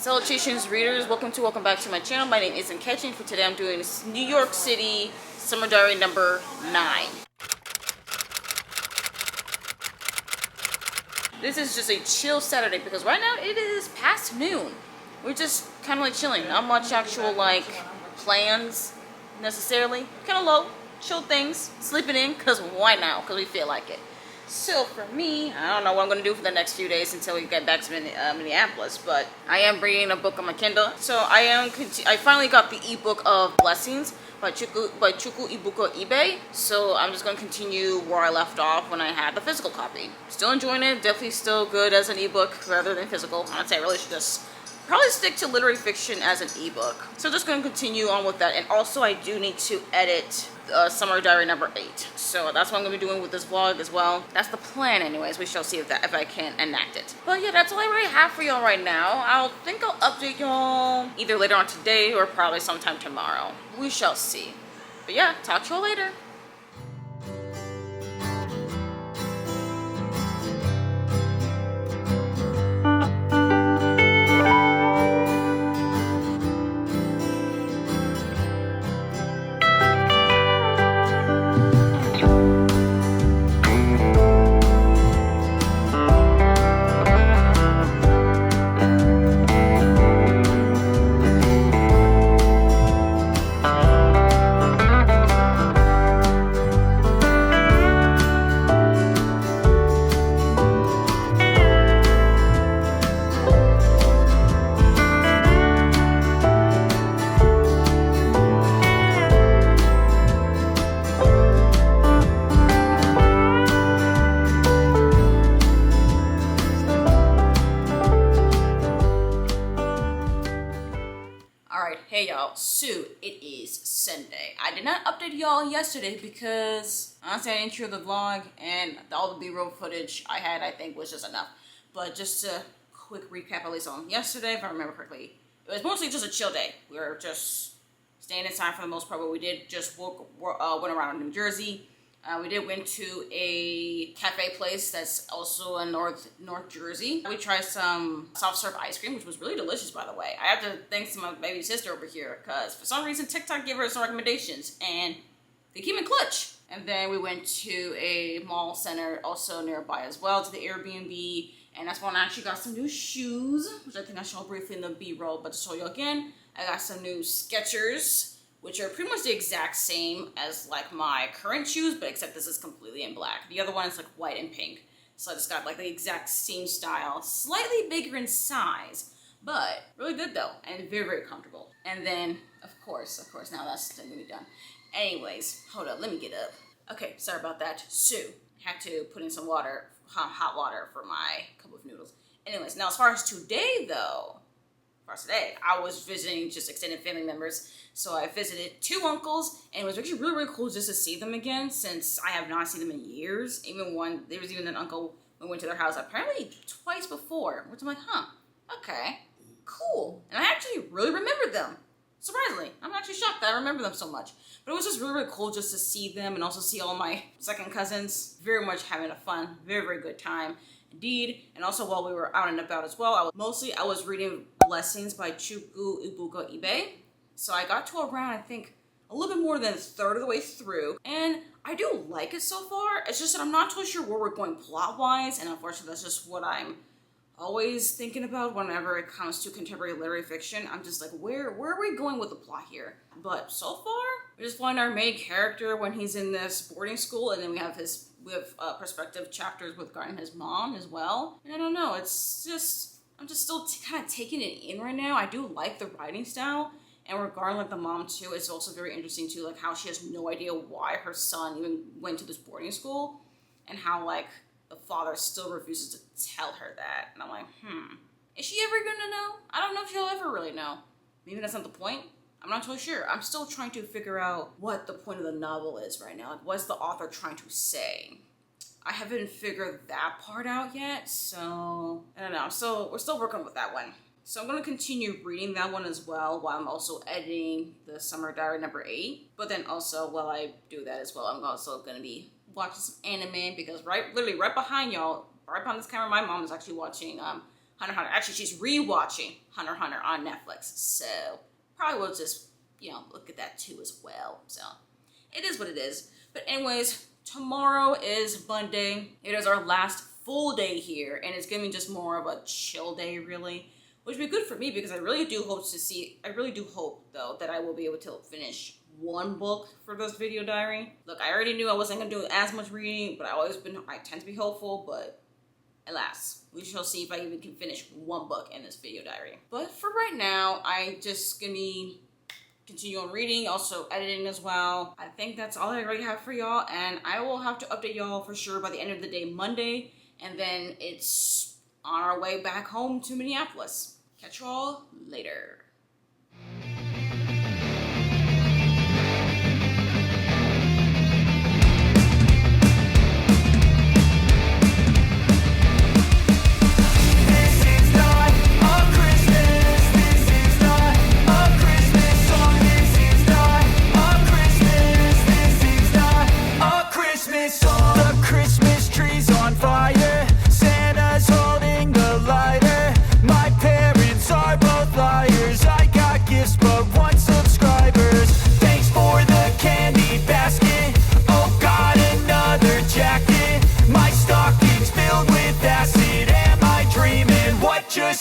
Salutations readers, welcome back to my channel. My name is Nkechi, and for today I'm doing New York City Summer Diary number 9. This is just a chill Saturday because right now it is past noon. We're just kind of like chilling, not much actual like plans necessarily. Kind of low, chill things, sleeping in because why now? Because we feel like it. So for me, I don't know what I'm going to do for the next few days until we get back to Minneapolis, but I am reading a book on my Kindle. So I finally got the ebook of Blessings by Chuku Ibuko Ibe. So I'm just going to continue where I left off when I had the physical copy. Still enjoying it, definitely still good as an ebook rather than physical. I'd say I really should just probably stick to literary fiction as an ebook. So just going to continue on with that. And also I do need to edit Summer Diary number 8. So that's what I'm going to be doing with this vlog as well. That's the plan anyways. We shall see if I can enact it. But yeah, that's all I really have for y'all right now. I'll update y'all either later on today or probably sometime tomorrow. We shall see. But yeah, talk to y'all later. Hey y'all, so it is Sunday. I did not update y'all yesterday because honestly I didn't hear the vlog and all the B-roll footage I had I think was just enough. But just a quick recap at least on yesterday, if I remember correctly. It was mostly just a chill day. We were just staying inside for the most part, but we did just went around New Jersey. We did went to a cafe place that's also in North Jersey. We tried some soft serve ice cream, which was really delicious, by the way. I have to thank to my baby sister over here because for some reason TikTok gave her some recommendations and they came in clutch. And then we went to a mall center also nearby as well to the Airbnb, and that's when I actually got some new shoes, which I think I showed briefly in the B-roll. But to show you again, I got some new Skechers, which are pretty much the exact same as like my current shoes, but except this is completely in black. The other one is like white and pink. So I just got like the exact same style, slightly bigger in size, but really good though, and very, very comfortable. And then, of course, now that's gonna be done. Anyways, hold up, let me get up. Okay, sorry about that. So, had to put in some water, hot water for my cup of noodles. Anyways, now as far as today though, I was visiting just extended family members. So I visited 2 uncles, and it was actually really, really cool just to see them again since I have not seen them in years. There was even an uncle we went to their house apparently twice before, which I'm like, huh, okay, cool. And I actually really remembered them. Surprisingly, I'm actually shocked that I remember them so much. But it was just really, really cool just to see them and also see all my second cousins. Very much having a fun, very, very good time. Indeed, and also while we were out and about as well, I was reading Blessings by Chuku Ibuko Ibe. So I got to around, I think, a little bit more than a third of the way through, and I do like it so far. It's just that I'm not totally sure where we're going plot-wise, and unfortunately that's just what I'm always thinking about whenever it comes to contemporary literary fiction. I'm just like, where are we going with the plot here? But so far, we just find our main character when he's in this boarding school, and then we have perspective chapters regarding his mom as well. And I don't know, it's just, I'm just still kind of taking it in right now. I do like the writing style, and regarding like the mom too, it's also very interesting too, like how she has no idea why her son even went to this boarding school, and how like the father still refuses to tell her that. And I'm like, is she ever gonna know? I don't know if she'll ever really know. Maybe that's not the point. I'm not totally sure. I'm still trying to figure out what the point of the novel is right now. Like, what's the author trying to say? I haven't figured that part out yet, so I don't know. So we're still working with that one. So I'm going to continue reading that one as well while I'm also editing the Summer Diary number 8. But then also while I do that as well, I'm also going to be watching some anime because literally right behind y'all, right behind this camera, my mom is actually watching Hunter x Hunter. Actually, she's rewatching Hunter x Hunter on Netflix. So probably will just, look at that too as well. So it is what it is. But anyways, tomorrow is Monday. It is our last full day here, and it's gonna be just more of a chill day, really, which would be good for me because I really do hope though that I will be able to finish one book for this video diary. Look, I already knew I wasn't gonna do as much reading, but I tend to be hopeful, but alas, we shall see if I even can finish one book in this video diary. But for right now, I just gonna continue on reading, also editing as well. I think that's all I already have for y'all, and I will have to update y'all for sure by the end of the day Monday, and then it's on our way back home to Minneapolis. Catch y'all later.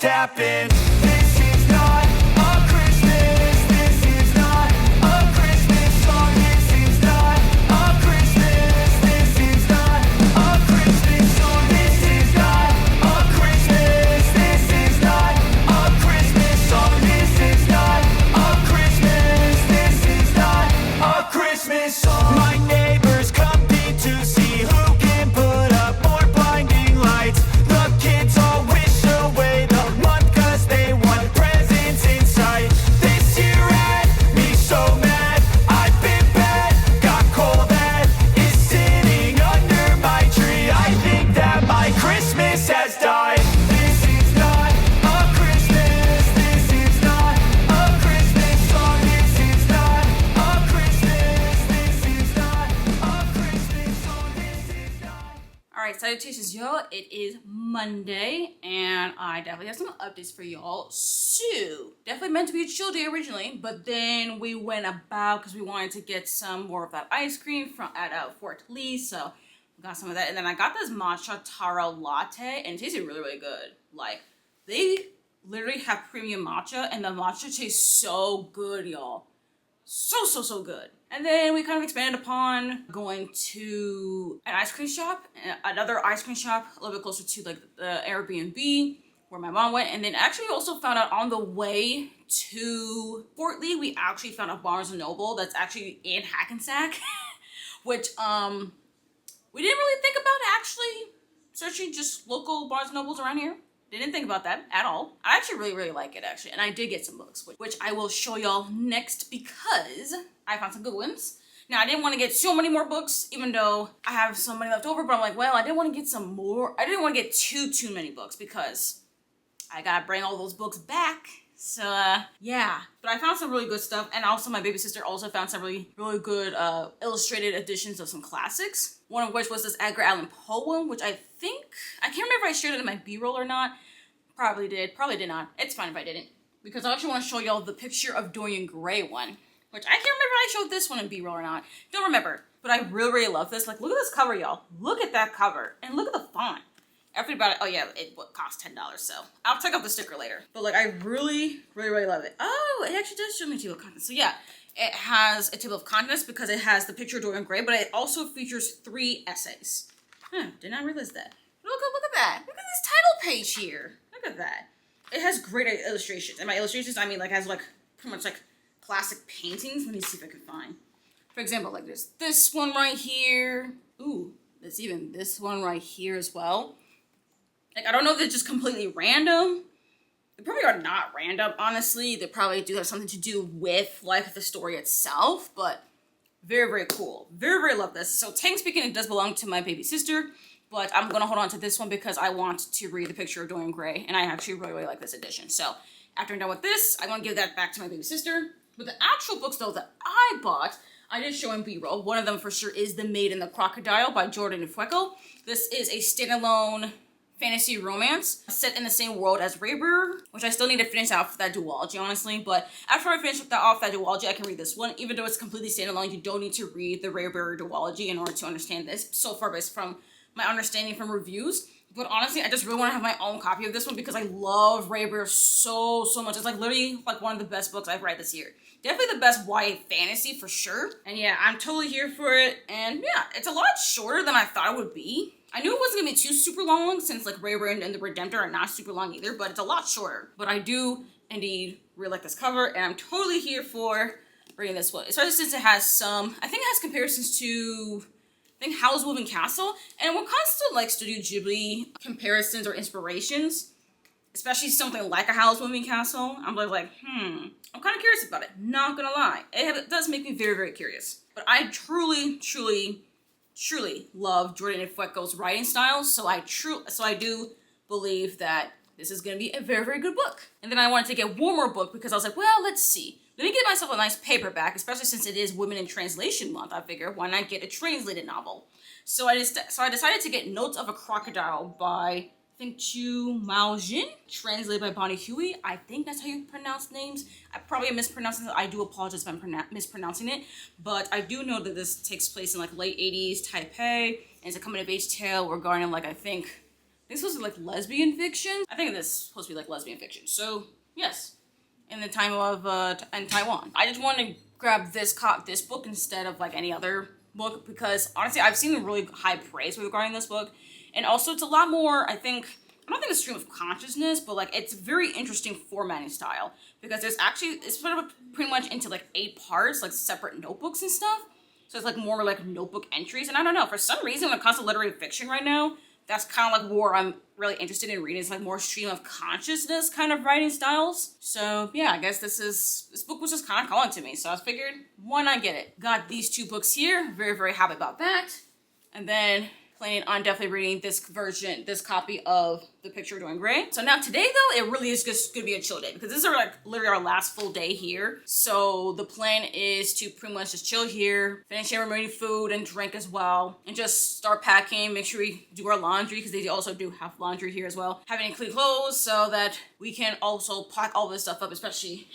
Happened. This is not a Christmas. This is not a Christmas song. This is not a Christmas. This is not a Christmas song. This is not a Christmas. This is not a Christmas song. This is not a Christmas. This is not a Christmas song. My neighbors compete to see who can put up more blinding lights. The kids all wish away the month 'cause they want presents in sight. This year had me so mad. I've been bad, got coal that is sitting under my tree. I think that my Christmas has died. This is not a Christmas. This is not a Christmas song. This is not a Christmas. This is not a Christmas song. This is not. Alright, salutations y'all. It is Monday, and I definitely have some updates for y'all. So, definitely meant to be a chill day originally, but then we went about because we wanted to get some more of that ice cream at Fort Lee, so we got some of that. And then I got this matcha taro latte, and it tasted really, really good. Like, they literally have premium matcha, and the matcha tastes so good, y'all. So good. And then we kind of expanded upon going to an ice cream shop, another ice cream shop a little bit closer to like the Airbnb where my mom went. And then actually we also found out on the way to Fort Lee, we actually found a Barnes & Noble that's actually in Hackensack, which we didn't really think about actually searching just local Barnes & Nobles around here. Didn't think about that at all. I actually really like it actually, and I did get some books, which I will show y'all next because I found some good ones. Now I didn't want to get so many more books, even though I have some money left over, but I'm like, well, I didn't want to get some more. I didn't want to get too many books because I gotta bring all those books back. So yeah, but I found some really good stuff, and also my baby sister also found some really good illustrated editions of some classics. One of which was this Edgar Allan Poe one, which I can't remember if I shared it in my B-roll or not. Probably did not. It's fine if I didn't, because I actually want to show y'all the picture of Dorian Gray one, which I can't remember if I showed this one in B-roll or not. Don't remember, but I really love this. Like, look at this cover, y'all. Look at that cover, and look at the font. Everybody, oh yeah, it cost $10, so I'll take off the sticker later. But like, I really love it. Oh, it actually does show me a table of contents. So yeah, it has a table of contents because it has the picture of Dorian Gray, but it also features 3 essays. Did not realize that. Look at that. Look at this title page here. Look at that. It has great illustrations. And by illustrations, I mean like has like pretty much like classic paintings. Let me see if I can find. For example, like there's this one right here. Ooh, there's even this one right here as well. Like, I don't know if they're just completely random. They probably are not random, honestly. They probably do have something to do with life of the story itself, but very cool. Very love this. So, Tank speaking, it does belong to my baby sister, but I'm going to hold on to this one because I want to read the picture of Dorian Gray, and I actually really like this edition. So, after I'm done with this, I'm going to give that back to my baby sister. But the actual books, though, that I bought, I did show in B-roll. One of them, for sure, is The Maid and the Crocodile by Jordan Fuecko. This is a standalone fantasy romance set in the same world as Raybearer, which I still need to finish off that duology, honestly. But after I finish off that duology, I can read this one. Even though it's completely standalone, you don't need to read the Raybearer duology in order to understand this, so far based from my understanding from reviews. But honestly, I just really want to have my own copy of this one because I love Raybearer so much. It's like literally like one of the best books I've read this year. Definitely the best YA fantasy for sure. And yeah, I'm totally here for it. And yeah, it's a lot shorter than I thought it would be. I knew it wasn't gonna be too super long since like Raybearer and the Redemptor are not super long either, but it's a lot shorter. But I do indeed really like this cover, and I'm totally here for reading this one. Especially since it has some, I think it has comparisons to, I think, Howl's Moving Castle. And when it comes to like Studio Ghibli comparisons or inspirations, especially something like a Howl's Moving Castle, I'm like, I'm kind of curious about it. Not gonna lie. It does make me very curious. But I truly love Jordan Ifueko's writing style, so I do believe that this is gonna be a very good book. And then I wanted to get one more book because I was like, well, let's see. Let me get myself a nice paperback, especially since it is Women in Translation Month. I figure, why not get a translated novel? So I decided to get Notes of a Crocodile by, I think, Chu Mao Jin, translated by Bonnie Huey. I think that's how you pronounce names. I probably am mispronouncing it. I do apologize if I'm mispronouncing it. But I do know that this takes place in like late 80s Taipei, and it's a coming of age tale regarding like, I think this was like lesbian fiction. I think this is supposed to be like lesbian fiction. So yes, in the time of in Taiwan. I just wanted to grab this book instead of like any other book because honestly, I've seen really high praise regarding this book. And also, it's a lot more, I don't think it's stream of consciousness, but like it's a very interesting formatting style because there's actually, it's sort of pretty much into like 8 parts, like separate notebooks and stuff. So it's like more like notebook entries. And I don't know, for some reason, when it comes to literary fiction right now, that's kind of like where I'm really interested in reading. It's like more stream of consciousness kind of writing styles. So yeah, I guess this book was just kind of calling to me. So I figured, why not get it? Got these 2 books here. Very happy about that. And then planning on definitely reading this copy of The Picture of Dorian Gray. So now today though, it really is just gonna be a chill day because this is like literally our last full day here. So the plan is to pretty much just chill here, finish removing food and drink as well, and just start packing, make sure we do our laundry because they also do have laundry here as well. Having clean clothes so that we can also pack all this stuff up, especially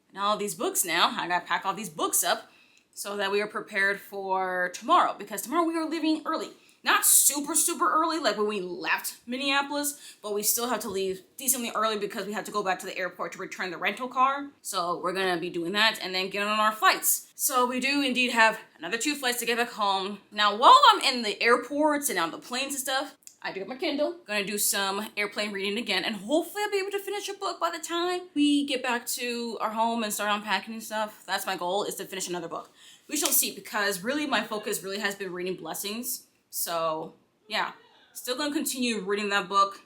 and all these books now. I gotta pack all these books up so that we are prepared for tomorrow, because tomorrow we are leaving early. Not super early, like when we left Minneapolis, but we still have to leave decently early because we have to go back to the airport to return the rental car. So we're gonna be doing that and then get on our flights. So we do indeed have another 2 flights to get back home. Now, while I'm in the airports and on the planes and stuff, I do get my Kindle, gonna do some airplane reading again, and hopefully I'll be able to finish a book by the time we get back to our home and start unpacking and stuff. That's my goal, is to finish another book. We shall see, because really my focus really has been reading Blessings. So yeah, still gonna continue reading that book.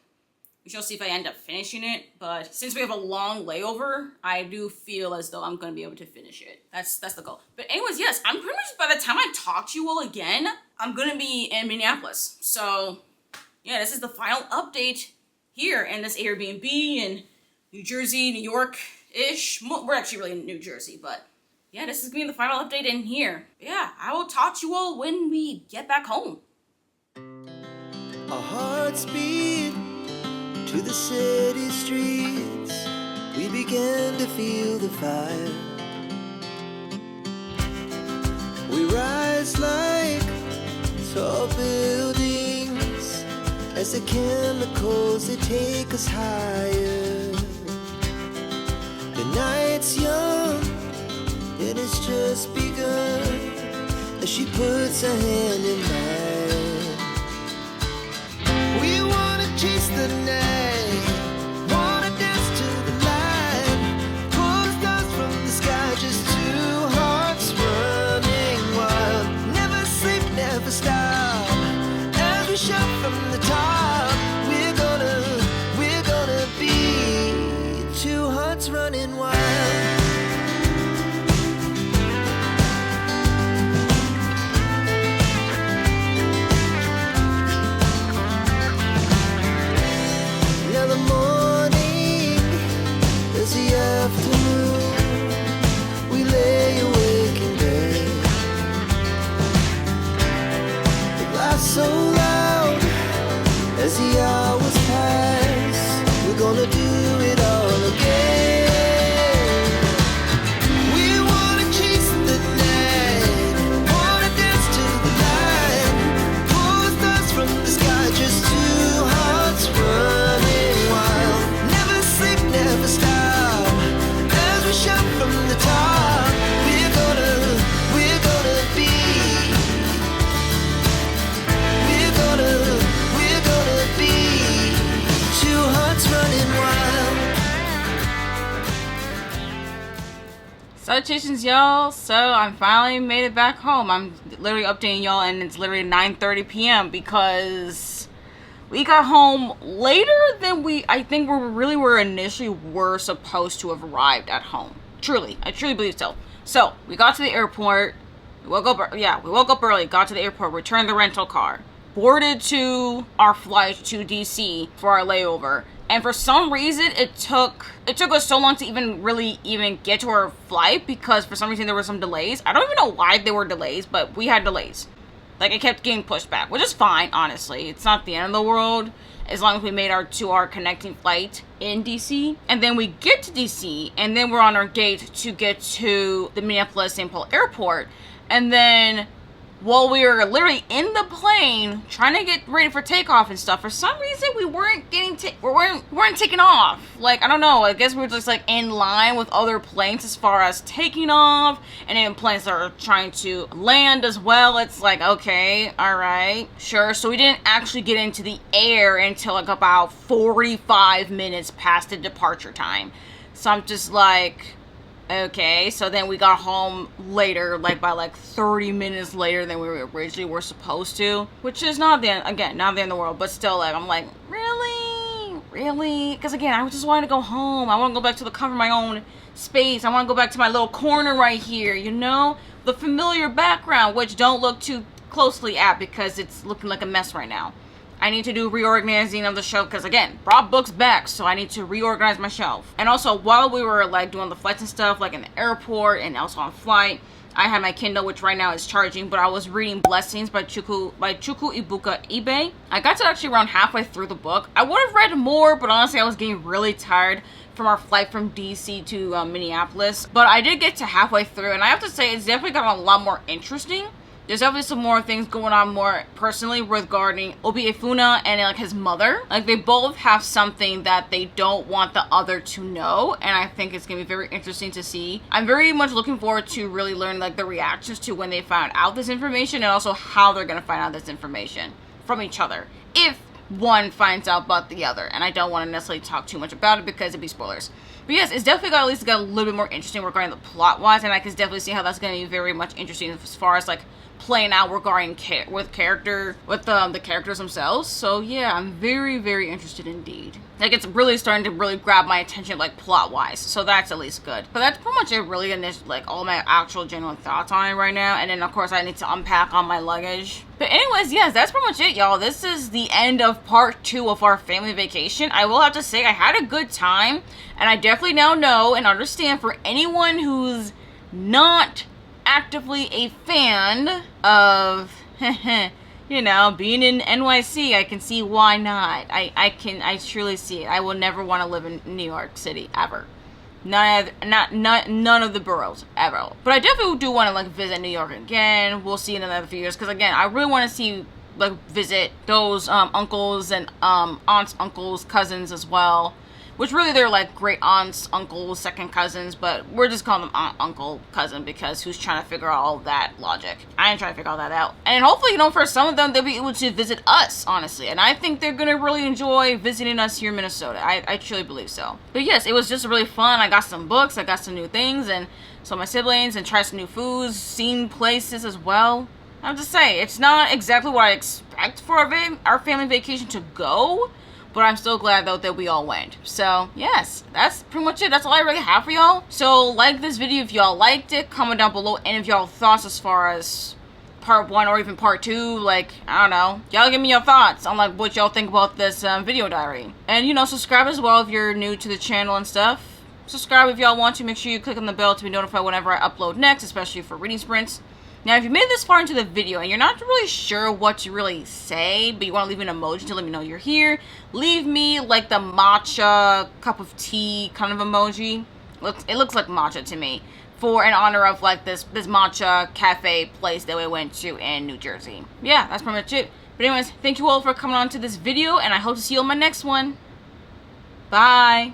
We shall see if I end up finishing it, but since we have a long layover, I do feel as though I'm gonna be able to finish it. That's the goal. But anyways, yes, I'm pretty much, by the time I talk to you all again, I'm gonna be in Minneapolis. So yeah, this is the final update here in this Airbnb in New Jersey, New York-ish. We're actually really in New Jersey, but yeah, this is gonna be the final update in here. Yeah, I will talk to you all when we get back home. Our hearts beat to the city streets. We began to feel the fire. We rise like tall buildings as the chemicals, they take us higher. The night's young, it has just begun as she puts her hand in mine. We wanna chase the night, wanna dance to the light, pull the stars from the sky, just 2 hearts running wild. Never sleep, never stop, as we shout from the top. We're gonna be 2 hearts running wild. So loud as the Salutations, y'all. So I finally made it back home. I'm literally updating y'all, and it's literally 9:30 p.m. because we got home later than I think we really were supposed to have arrived at home. Truly, I truly believe so. So we got to the airport. We woke up early. Got to the airport. Returned the rental car. Boarded to our flight to DC for our layover. And for some reason, it took us so long to even get to our flight, because for some reason there were some delays. I don't even know why there were delays, but we had delays. Like, it kept getting pushed back, which is fine, honestly. It's not the end of the world, as long as we made our connecting flight in DC. And then we get to DC, and then we're on our gate to get to the Minneapolis-St. Paul airport. And then while we were literally in the plane trying to get ready for takeoff and stuff, for some reason we weren't taking off. Like, I don't know, I guess we were just like in line with other planes as far as taking off, and then planes that are trying to land as well. It's like, okay, alright, sure. So we didn't actually get into the air until like about 45 minutes past the departure time. So I'm just like, okay, so then we got home later, like by like 30 minutes later than we originally were supposed to, which is not the end, again, not the end of the world, but still, like, I'm like, really? Because again, I just wanted to go home. I want to go back to the comfort of my own space. I want to go back to my little corner right here, you know, the familiar background, which don't look too closely at because it's looking like a mess right now. I need to do reorganizing of the shelf because, again, brought books back, so I need to reorganize my shelf. And also, while we were like doing the flights and stuff, like in the airport and also on flight, I had my Kindle, which right now is charging, but I was reading Blessings by Chukwu Ibuka Ibe. I got to actually around halfway through the book. I would have read more, but honestly, I was getting really tired from our flight from DC to Minneapolis. But I did get to halfway through, and I have to say, it's definitely got a lot more interesting. There's definitely some more things going on more personally regarding Obi Efuna and like his mother. Like, they both have something that they don't want the other to know, and I think it's gonna be very interesting to see. I'm very much looking forward to really learn like the reactions to when they found out this information, and also how they're gonna find out this information from each other if one finds out about the other. And I don't want to necessarily talk too much about it because it'd be spoilers. But yes, it's definitely got, at least got a little bit more interesting regarding the plot wise, and I can definitely see how that's going to be very much interesting as far as like playing out regarding the characters themselves. So yeah, I'm very, very interested indeed. Like, it's really starting to really grab my attention, like, plot wise, so that's at least good. But that's pretty much it, really, like all my actual genuine thoughts on it right now. And then of course I need to unpack all my luggage. But anyways, yes, that's pretty much it, y'all. This is the end of part 2 of our family vacation. I will have to say I had a good time, and I definitely now know and understand, for anyone who's not actively a fan of you know, being in NYC, I can see why not. I truly see it. I will never want to live in New York City ever. None of the boroughs ever. But I definitely do want to like visit New York again. We'll see in another few years, because again, I really want to see, like, visit those uncles and aunts, uncles, cousins as well. Which really they're like great aunts, uncles, second cousins, but we're just calling them aunt, uncle, cousin, because who's trying to figure out all that logic? I ain't trying to figure all that out. And hopefully, you know, for some of them, they'll be able to visit us, honestly. And I think they're gonna really enjoy visiting us here in Minnesota. I truly believe so. But yes, it was just really fun. I got some books, I got some new things, and saw my siblings, and tried some new foods, seen places as well. I have to say, it's not exactly what I expect for our family vacation to go, but I'm still glad, though, that we all went. So, yes, that's pretty much it. That's all I really have for y'all. So, like this video if y'all liked it. Comment down below any of y'all thoughts as far as part 1 or even part 2. Like, I don't know. Y'all give me your thoughts on, like, what y'all think about this video diary. And, you know, subscribe as well if you're new to the channel and stuff. Subscribe if y'all want to. Make sure you click on the bell to be notified whenever I upload next, especially for reading sprints. Now, if you made it this far into the video and you're not really sure what to really say, but you want to leave an emoji to let me know you're here, leave me like the matcha cup of tea kind of emoji. It looks like matcha to me, for in honor of like this matcha cafe place that we went to in New Jersey. Yeah, that's pretty much it. But anyways, thank you all for coming on to this video, and I hope to see you on my next one. Bye.